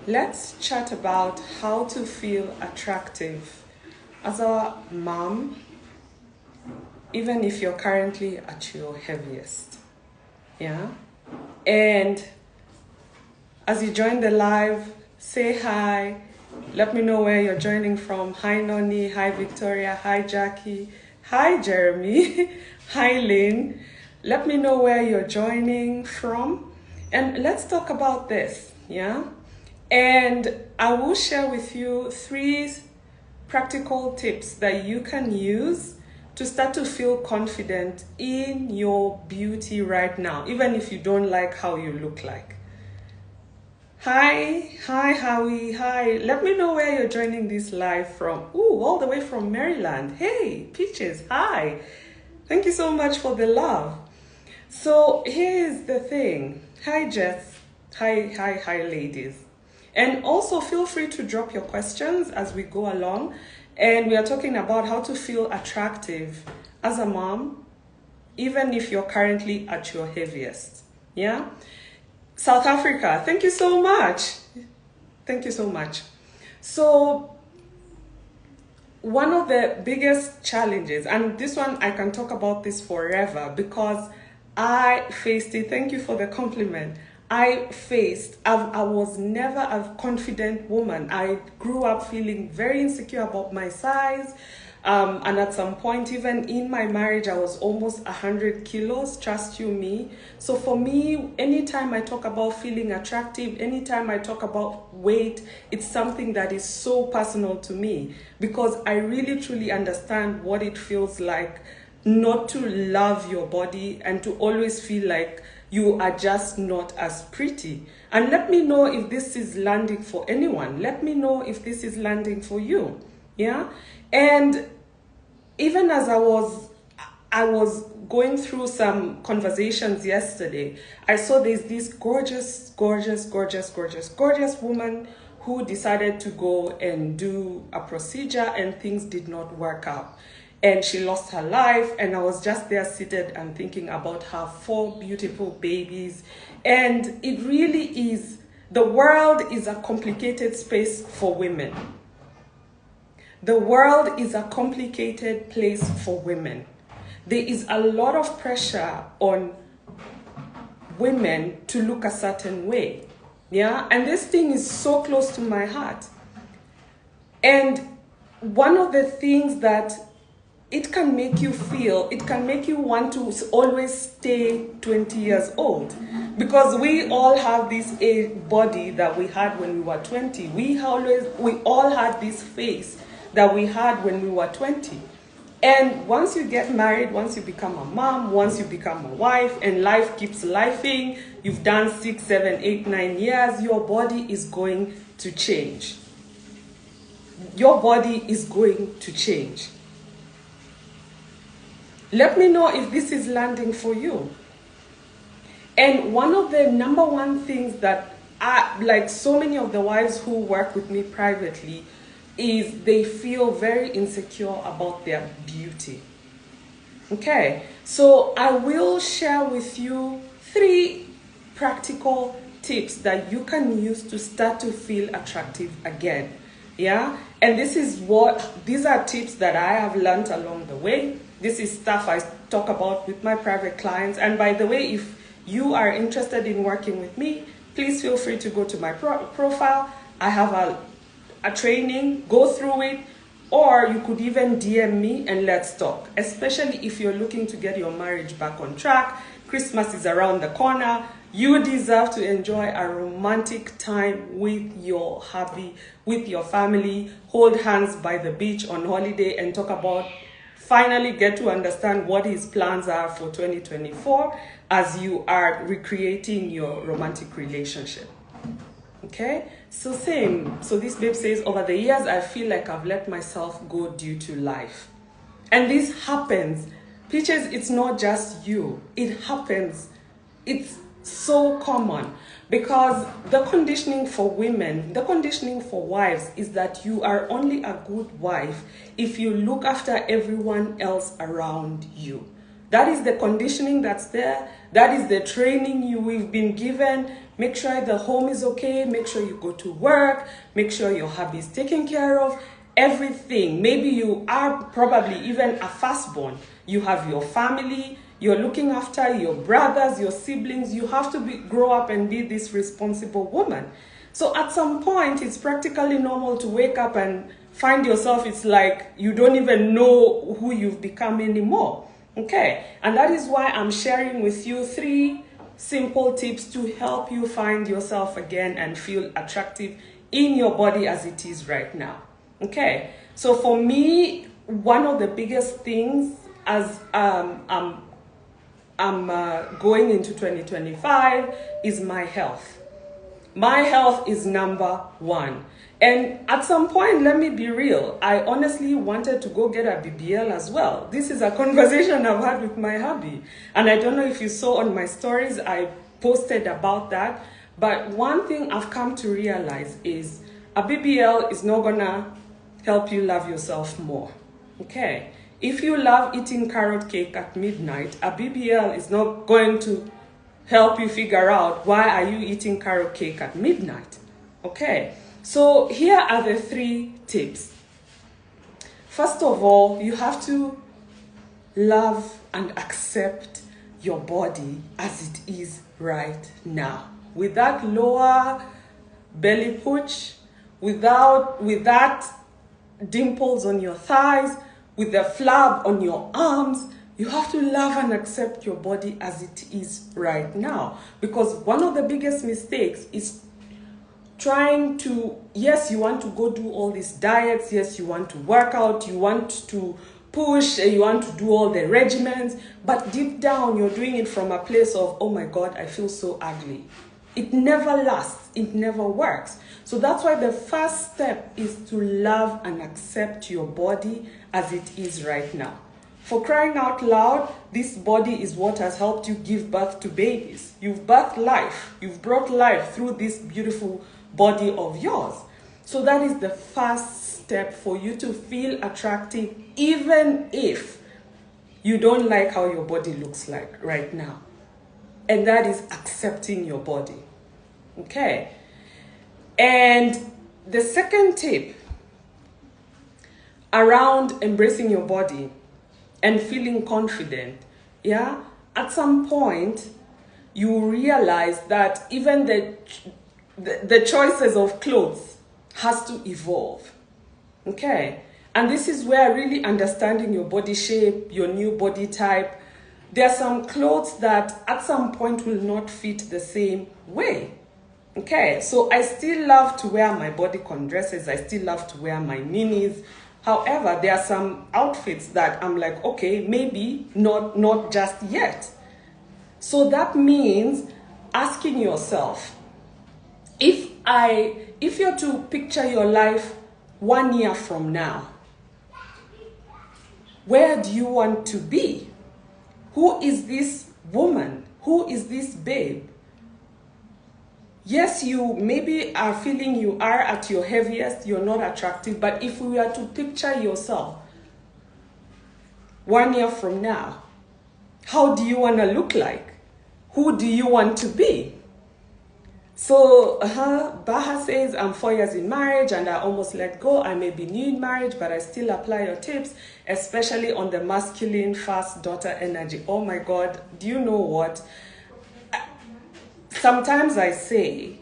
Let's chat about how to feel attractive as a mom, even if you're currently at your heaviest. Yeah? And as you join the live, say hi. Let me know where you're joining from. Hi, Noni. Hi, Victoria. Hi, Jackie. Hi, Jeremy. Hi, Lynn. Let me know where you're joining from. And let's talk about this, yeah? And I will share with you 3 practical tips that you can use to start to feel confident in your beauty right now, even if you don't like how you look like. Hi, Howie, hi. Let me know where you're joining this live from. Ooh, all the way from Maryland. Hey, Peaches, hi. Thank you so much for the love. So here's the thing. Hi, Jess. Hi, ladies. And also feel free to drop your questions as we go along. And we are talking about how to feel attractive as a mom, even if you're currently at your heaviest. Yeah? South Africa, thank you so much. Thank you so much. So one of the biggest challenges, and this one I can talk about this forever because I faced it. Thank you for the compliment. I was never a confident woman. I grew up feeling very insecure about my size. And at some point, even in my marriage, I was almost 100 kilos, trust you me. So for me, anytime I talk about feeling attractive, anytime I talk about weight, it's something that is so personal to me because I really truly understand what it feels like not to love your body and to always feel like you are just not as pretty. And let me know if this is landing for anyone. Let me know if this is landing for you. Yeah? And even as I was going through some conversations yesterday, I saw there's this gorgeous woman who decided to go and do a procedure and things did not work out. And she lost her life, and I was just there seated and thinking about her 4 beautiful babies. And it really is, the world is a complicated space for women. The world is a complicated place for women. There is a lot of pressure on women to look a certain way. Yeah? And this thing is so close to my heart. And one of the things that it can make you feel, it can make you want to always stay 20 years old. Because we all have this body that we had when we were 20. We all had this face that we had when we were 20. And once you get married, once you become a mom, once you become a wife, and life keeps lifing, you've done 6, 7, 8, 9 years, your body is going to change. Your body is going to change. Let me know if this is landing for you. And one of the number one things that like so many of the wives who work with me privately, is they feel very insecure about their beauty. Okay, so I will share with you 3 practical tips that you can use to start to feel attractive again. Yeah, and these are tips that I have learned along the way. This is stuff I talk about with my private clients. And by the way, if you are interested in working with me, please feel free to go to my profile. I have a training, go through it, or you could even DM me and let's talk, especially if you're looking to get your marriage back on track. Christmas is around the corner. You deserve to enjoy a romantic time with your hubby, with your family, hold hands by the beach on holiday and talk about, finally get to understand what his plans are for 2024 as you are recreating your romantic relationship. Okay, so this babe says, over the years, I feel like I've let myself go due to life. And this happens. Peaches, it's not just you. It happens. It's so common because the conditioning for women, the conditioning for wives is that you are only a good wife if you look after everyone else around you. That is the conditioning that's there. That is the training we've been given. make sure the home is okay, make sure you go to work, make sure your hubby is taken care of, everything. Maybe you are probably even a firstborn. You have your family, you're looking after your brothers, your siblings. You have to grow up and be this responsible woman. So at some point, it's practically normal to wake up and find yourself, it's like you don't even know who you've become anymore. Okay, and that is why I'm sharing with you 3 simple tips to help you find yourself again and feel attractive in your body as it is right now. Okay, so for me, one of the biggest things as I'm going into 2025 is my health. My health is number 1. And at some point, let me be real, I honestly wanted to go get a BBL as well. This is a conversation I've had with my hubby. And I don't know if you saw on my stories, I posted about that. But one thing I've come to realize is a BBL is not gonna help you love yourself more. Okay? If you love eating carrot cake at midnight, a BBL is not going to help you figure out why are you eating carrot cake at midnight. Okay? So here are the 3 tips. First of all, you have to love and accept your body as it is right now. With that lower belly pooch, with that dimples on your thighs, with the flab on your arms, you have to love and accept your body as it is right now. Because one of the biggest mistakes is trying to, yes, you want to go do all these diets, yes, you want to work out, you want to push, you want to do all the regimens, but deep down you're doing it from a place of, oh my God, I feel so ugly. It never lasts, it never works. So that's why the first step is to love and accept your body as it is right now. For crying out loud, this body is what has helped you give birth to babies. You've birthed life, you've brought life through this beautiful body of yours. So that is the first step for you to feel attractive, even if you don't like how your body looks like right now. And that is accepting your body. Okay? And the second tip around embracing your body and feeling confident, yeah, at some point you realize that even the choices of clothes has to evolve. Okay? And this is where really understanding your body shape, your new body type, there are some clothes that at some point will not fit the same way. Okay? So I still love to wear my bodycon dresses. I still love to wear my minis. However, there are some outfits that I'm like, okay, maybe not just yet. So that means asking yourself, if you're to picture your life 1 year from now, where do you want to be? Who is this woman? Who is this babe? Yes, you maybe are feeling you are at your heaviest, you're not attractive, but if we were to picture yourself 1 year from now, how do you want to look like? Who do you want to be? So, Baha says, I'm 4 years in marriage and I almost let go. I may be new in marriage, but I still apply your tips, especially on the masculine first daughter energy. Oh my God, do you know what? Sometimes I say,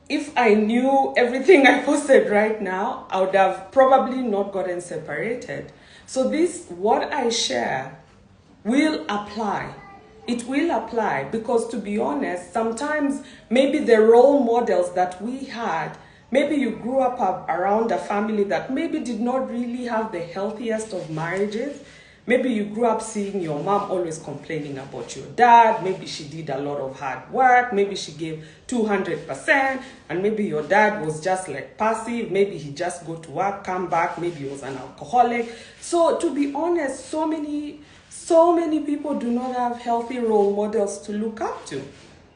if I knew everything I posted right now, I would have probably not gotten separated. So what I share will apply. It will apply because, to be honest, sometimes maybe the role models that we had, maybe you grew up around a family that maybe did not really have the healthiest of marriages. Maybe you grew up seeing your mom always complaining about your dad. Maybe she did a lot of hard work. Maybe she gave 200%. And maybe your dad was just like passive. Maybe he just go to work, come back. Maybe he was an alcoholic. So to be honest, so many people do not have healthy role models to look up to.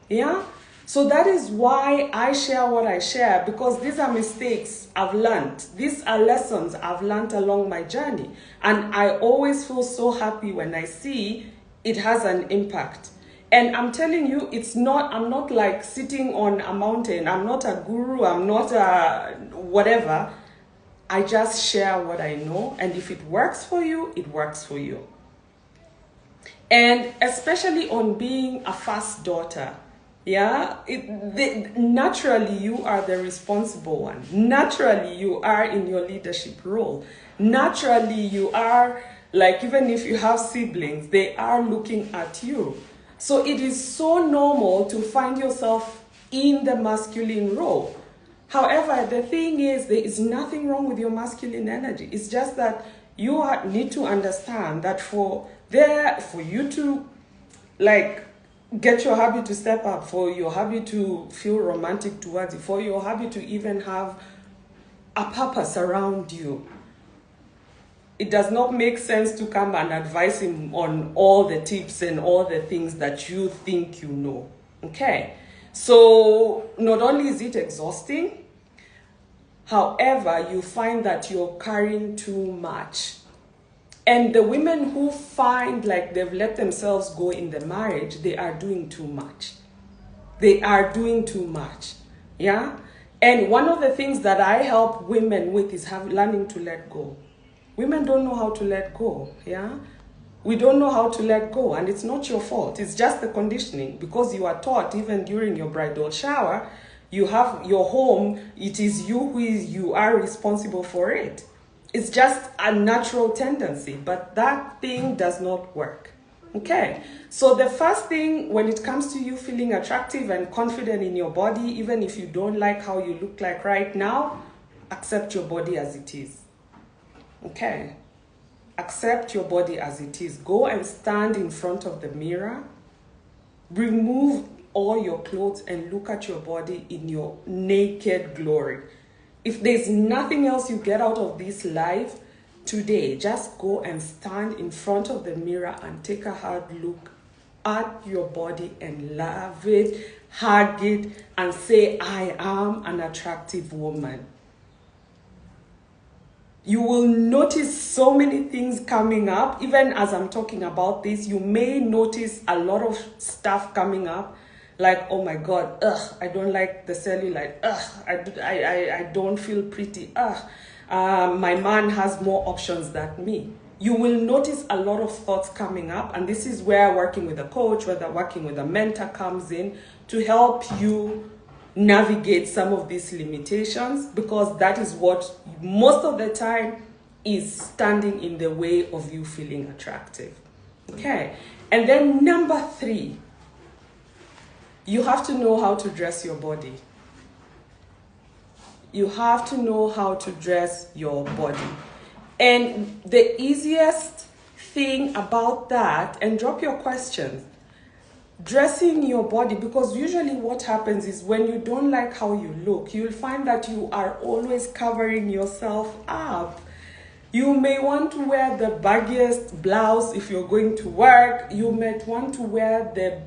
Yeah? So that is why I share what I share, because these are mistakes I've learned. These are lessons I've learned along my journey. And I always feel so happy when I see it has an impact. And I'm telling you, I'm not like sitting on a mountain. I'm not a guru. I'm not a whatever. I just share what I know. And if it works for you, it works for you. And especially on being a first daughter, yeah, naturally you are the responsible one. Naturally you are in your leadership role. Naturally you are, like, even if you have siblings, they are looking at you. So it is so normal to find yourself in the masculine role. However, the thing is, there is nothing wrong with your masculine energy. It's just that you need to understand that for you to, like, get your hubby to step up, for your hubby to feel romantic towards you, for your hubby to even have a purpose around you, it does not make sense to come and advise him on all the tips and all the things that you think you know. Okay? So not only is it exhausting, however, you find that you're carrying too much. And the women who find like they've let themselves go in the marriage, they are doing too much. They are doing too much. Yeah? And one of the things that I help women with is learning to let go. Women don't know how to let go. Yeah? We don't know how to let go, and it's not your fault. It's just the conditioning, because you are taught even during your bridal shower, you have your home, it is you are responsible for it. It's just a natural tendency, but that thing does not work. Okay, so the first thing when it comes to you feeling attractive and confident in your body, even if you don't like how you look like right now, accept your body as it is. Okay, accept your body as it is. Go and stand in front of the mirror, remove all your clothes and look at your body in your naked glory. If there's nothing else you get out of this life today, just go and stand in front of the mirror and take a hard look at your body and love it, hug it, and say, I am an attractive woman. You will notice so many things coming up. Even as I'm talking about this, you may notice a lot of stuff coming up. Like, oh my God, I don't like the cellulite. I don't feel pretty. My man has more options than me. You will notice a lot of thoughts coming up. And this is where working with a coach, whether working with a mentor comes in to help you navigate some of these limitations, because that is what most of the time is standing in the way of you feeling attractive. Okay. And then number 3, you have to know how to dress your body. You have to know how to dress your body. And the easiest thing about that, and drop your questions, dressing your body, because usually what happens is when you don't like how you look, you'll find that you are always covering yourself up. You may want to wear the baggiest blouse if you're going to work. You might want to wear the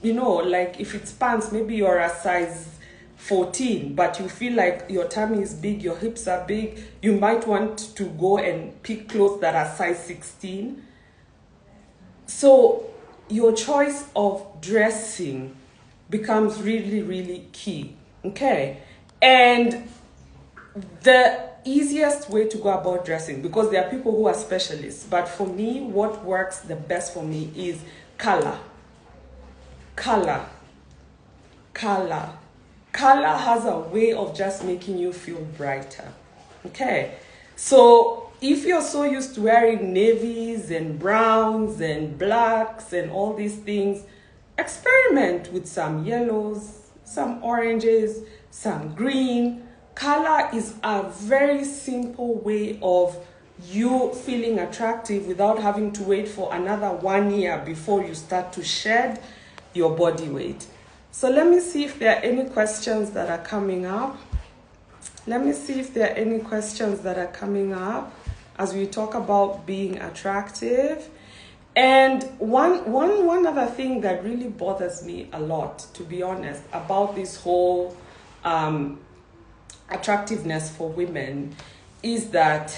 you know, like if it's pants, maybe you're a size 14, but you feel like your tummy is big, your hips are big. You might want to go and pick clothes that are size 16. So your choice of dressing becomes really, really key. Okay. And the easiest way to go about dressing, because there are people who are specialists, but for me, what works the best for me is color. Color has a way of just making you feel brighter. Okay, so if you're so used to wearing navies and browns and blacks and all these things, experiment with some yellows, some oranges, some green. Color is a very simple way of you feeling attractive without having to wait for another 1 year before you start to shed your body weight. So let me see if there are any questions that are coming up. As we talk about being attractive. And one other thing that really bothers me a lot, to be honest, about this whole attractiveness for women is that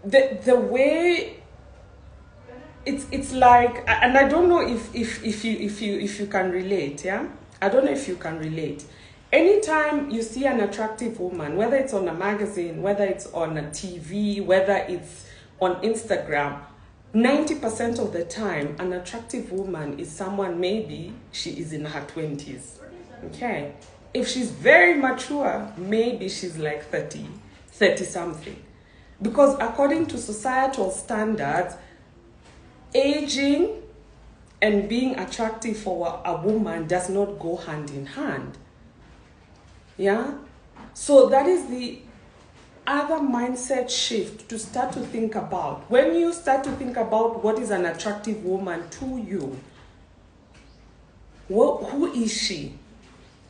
the way it's like, and I don't know if you can relate, yeah? I don't know if you can relate. Anytime you see an attractive woman, whether it's on a magazine, whether it's on a TV, whether it's on Instagram, 90% of the time, an attractive woman is someone, maybe she is in her 20s. Okay? If she's very mature, maybe she's like 30 something. Because according to societal standards, aging and being attractive for a woman does not go hand in hand. Yeah? So that is the other mindset shift to start to think about. When you start to think about what is an attractive woman to you, who is she?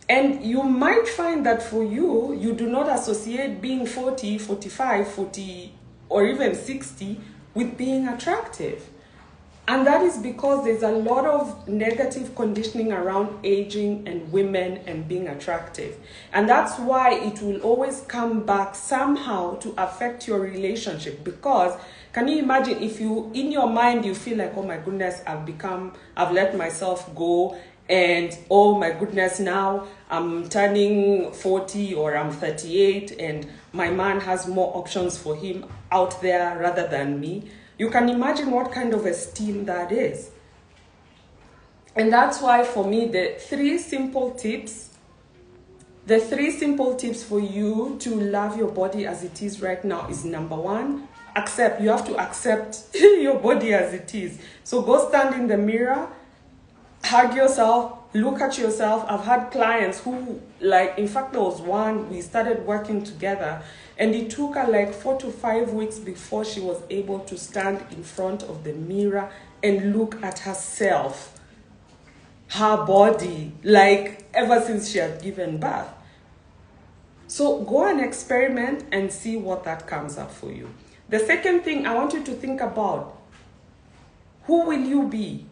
And you might find that for you, you do not associate being 40, 45, 40, or even 60 with being attractive. And that is because there's a lot of negative conditioning around aging and women and being attractive. And that's why it will always come back somehow to affect your relationship. Because can you imagine if you, in your mind, you feel like, oh my goodness, I've let myself go. And oh my goodness, now I'm turning 40 or I'm 38 and my man has more options for him out there rather than me. You can imagine what kind of esteem that is. And that's why for me, the three simple tips for you to love your body as it is right now is number one, accept. You have to accept your body as it is. So go stand in the mirror, hug yourself, look at yourself. I've had clients who, like, in fact, there was one, we started working together, and it took her like 4 to 5 weeks before she was able to stand in front of the mirror and look at herself, her body, like ever since she had given birth. So go and experiment and see what that comes up for you. The second thing I want you to think about, who will you be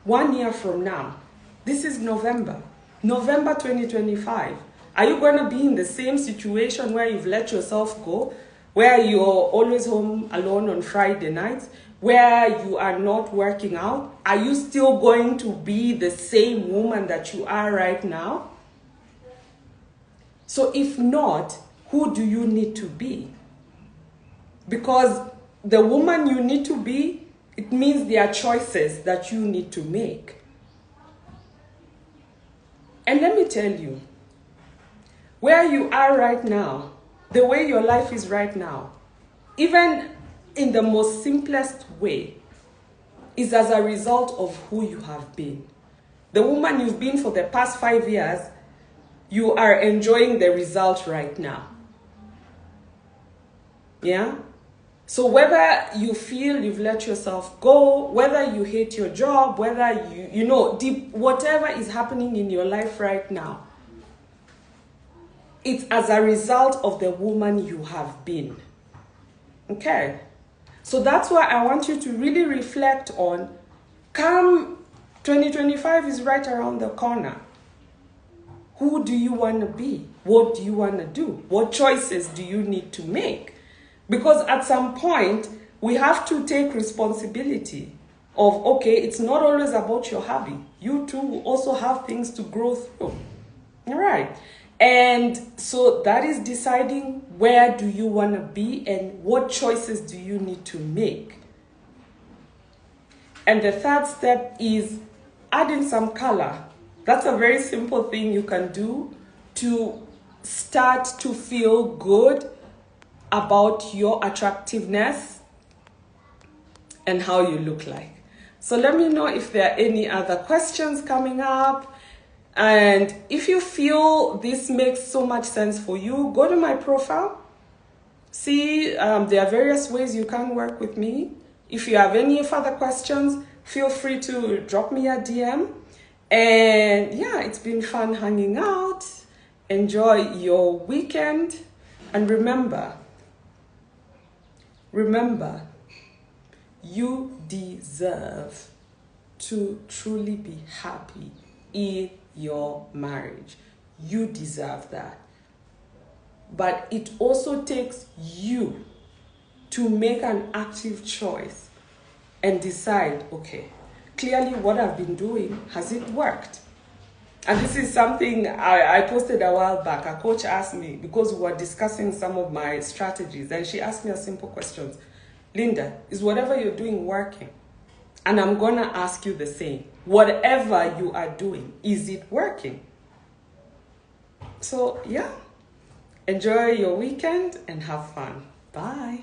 1 year from now? This is November 2025. Are you going to be in the same situation where you've let yourself go, where you're always home alone on Friday nights, where you are not working out? Are you still going to be the same woman that you are right now? So if not, who do you need to be? Because the woman you need to be, it means there are choices that you need to make. And let me tell you, where you are right now, the way your life is right now, even in the most simplest way, is as a result of who you have been. The woman you've been for the past 5 years, you are enjoying the result right now. Yeah? So whether you feel you've let yourself go, whether you hate your job, whether whatever is happening in your life right now, it's as a result of the woman you have been. Okay? So that's why I want you to really reflect on, come 2025 is right around the corner. Who do you want to be? What do you want to do? What choices do you need to make? Because at some point, we have to take responsibility of, okay, it's not always about your hubby. You too also have things to grow through. All right. And so that is deciding where do you want to be and what choices do you need to make. And the third step is adding some color. That's a very simple thing you can do to start to feel good about your attractiveness and how you look like. So let me know if there are any other questions coming up. And if you feel this makes so much sense for you, go to my profile. See, there are various ways you can work with me. If you have any further questions, feel free to drop me a DM. And yeah, it's been fun hanging out. Enjoy your weekend. And remember, you deserve to truly be happy in your marriage. You deserve that. But it also takes you to make an active choice and decide, okay, clearly what I've been doing, has it worked? And this is something I posted a while back. A coach asked me, because we were discussing some of my strategies, and she asked me a simple question. Linda, is whatever you're doing working? And I'm going to ask you the same. Whatever you are doing, is it working? So, yeah. Enjoy your weekend and have fun. Bye.